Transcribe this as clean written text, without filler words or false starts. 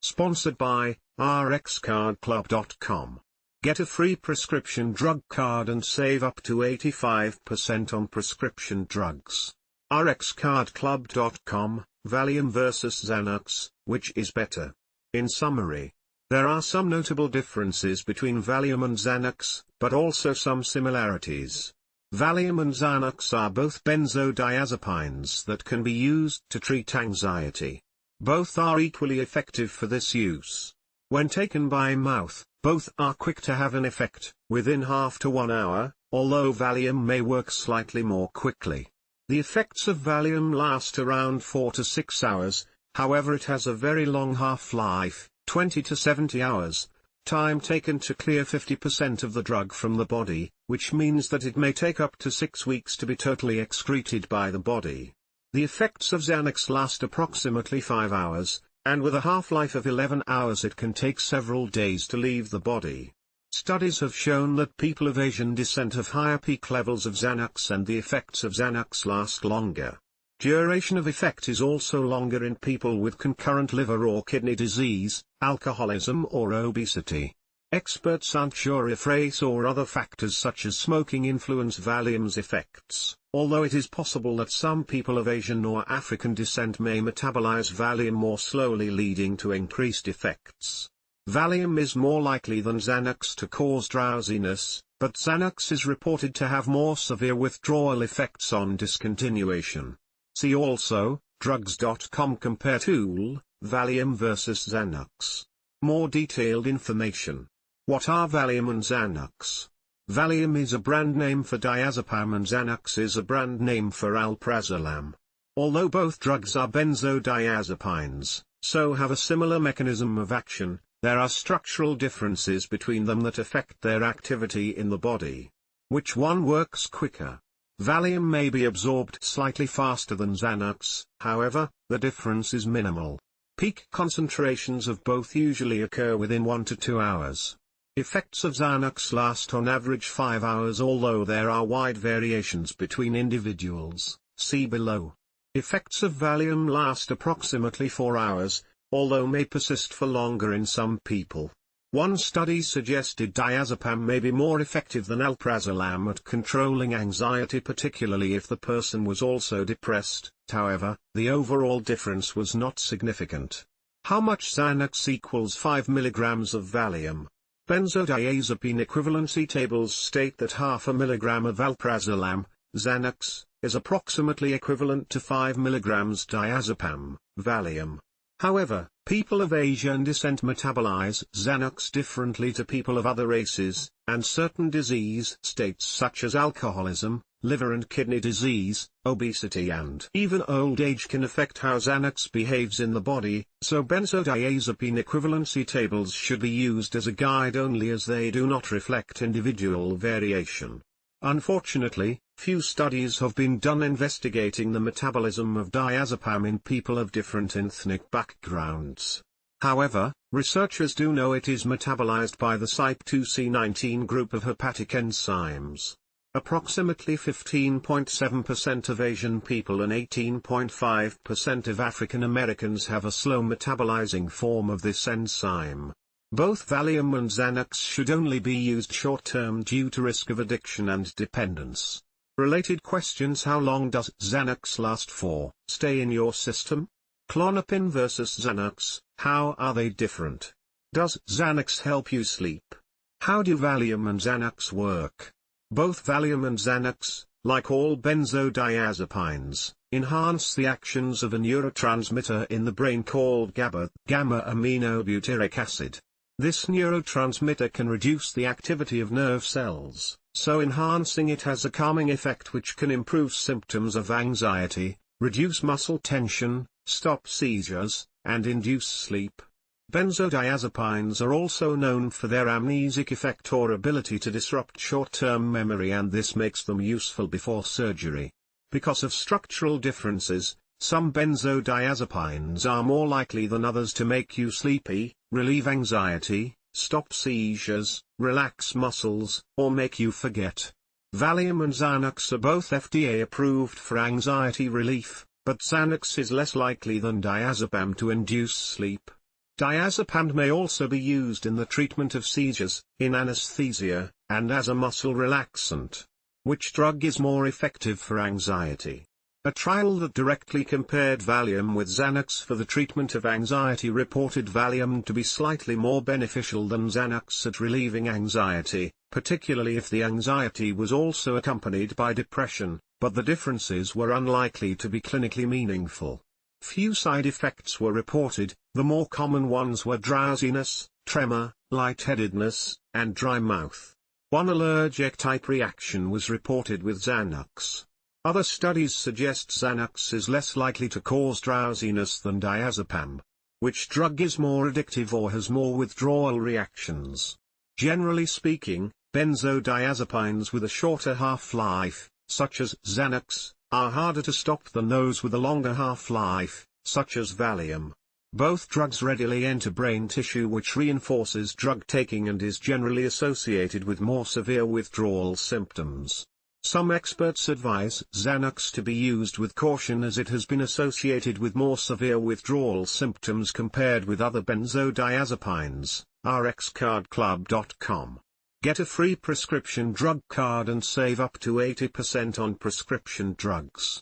Sponsored by rxcardclub.com. Get a free prescription drug card and save up to 85% on prescription drugs. rxcardclub.com, Valium vs Xanax, which is better? In summary, there are some notable differences between Valium and Xanax, but also some similarities. Valium and Xanax are both benzodiazepines that can be used to treat anxiety. Both are equally effective for this use. When taken by mouth, both are quick to have an effect, within half to 1 hour, although Valium may work slightly more quickly. The effects of Valium last around 4 to 6 hours, however it has a very long half-life, 20 to 70 hours, time taken to clear 50% of the drug from the body, which means that it may take up to 6 weeks to be totally excreted by the body. The effects of Xanax last approximately 5 hours, and with a half-life of 11 hours it can take several days to leave the body. Studies have shown that people of Asian descent have higher peak levels of Xanax and the effects of Xanax last longer. Duration of effect is also longer in people with concurrent liver or kidney disease, alcoholism or obesity. Experts aren't sure if race or other factors such as smoking influence Valium's effects, although it is possible that some people of Asian or African descent may metabolize Valium more slowly, leading to increased effects. Valium is more likely than Xanax to cause drowsiness, but Xanax is reported to have more severe withdrawal effects on discontinuation. See also, Drugscom Compare Tool Valium vs Xanax. More detailed information. What are Valium and Xanax? Valium is a brand name for Diazepam and Xanax is a brand name for alprazolam. Although both drugs are benzodiazepines, so have a similar mechanism of action, there are structural differences between them that affect their activity in the body. Which one works quicker? Valium may be absorbed slightly faster than Xanax, however, the difference is minimal. Peak concentrations of both usually occur within 1 to 2 hours. Effects of Xanax last on average 5 hours, although there are wide variations between individuals, see below. Effects of Valium last approximately 4 hours, although may persist for longer in some people. One study suggested Diazepam may be more effective than alprazolam at controlling anxiety, particularly if the person was also depressed. However, the overall difference was not significant. How much Xanax equals 5 mg of Valium? Benzodiazepine equivalency tables state that half a milligram of alprazolam, Xanax, is approximately equivalent to 5 mg Diazepam, Valium. However, people of Asian descent metabolize Xanax differently to people of other races, and certain disease states such as alcoholism, liver and kidney disease, obesity and even old age can affect how Xanax behaves in the body, so benzodiazepine equivalency tables should be used as a guide only, as they do not reflect individual variation. Unfortunately, few studies have been done investigating the metabolism of diazepam in people of different ethnic backgrounds. However, researchers do know it is metabolized by the CYP2C19 group of hepatic enzymes. Approximately 15.7% of Asian people and 18.5% of African Americans have a slow metabolizing form of this enzyme. Both Valium and Xanax should only be used short-term due to risk of addiction and dependence. Related questions: how long does Xanax last for? Stay in your system? Klonopin versus Xanax, how are they different? Does Xanax help you sleep? How do Valium and Xanax work? Both Valium and Xanax, like all benzodiazepines, enhance the actions of a neurotransmitter in the brain called GABA, gamma-aminobutyric acid. This neurotransmitter can reduce the activity of nerve cells, so enhancing it has a calming effect which can improve symptoms of anxiety, reduce muscle tension, stop seizures, and induce sleep. Benzodiazepines are also known for their amnesic effect or ability to disrupt short-term memory, and this makes them useful before surgery. Because of structural differences, some benzodiazepines are more likely than others to make you sleepy, relieve anxiety, stop seizures, relax muscles, or make you forget. Valium and Xanax are both FDA approved for anxiety relief, but Xanax is less likely than diazepam to induce sleep. Diazepam may also be used in the treatment of seizures, in anesthesia, and as a muscle relaxant. Which drug is more effective for anxiety? A trial that directly compared Valium with Xanax for the treatment of anxiety reported Valium to be slightly more beneficial than Xanax at relieving anxiety, particularly if the anxiety was also accompanied by depression, but the differences were unlikely to be clinically meaningful. Few side effects were reported. The more common ones were drowsiness, tremor, lightheadedness, and dry mouth. One allergic-type reaction was reported with Xanax. Other studies suggest Xanax is less likely to cause drowsiness than Diazepam. Which drug is more addictive or has more withdrawal reactions? Generally speaking, benzodiazepines with a shorter half-life, such as Xanax, are harder to stop than those with a longer half-life, such as Valium. Both drugs readily enter brain tissue, which reinforces drug taking and is generally associated with more severe withdrawal symptoms. Some experts advise Xanax to be used with caution as it has been associated with more severe withdrawal symptoms compared with other benzodiazepines. rxcardclub.com. Get a free prescription drug card and save up to 80% on prescription drugs.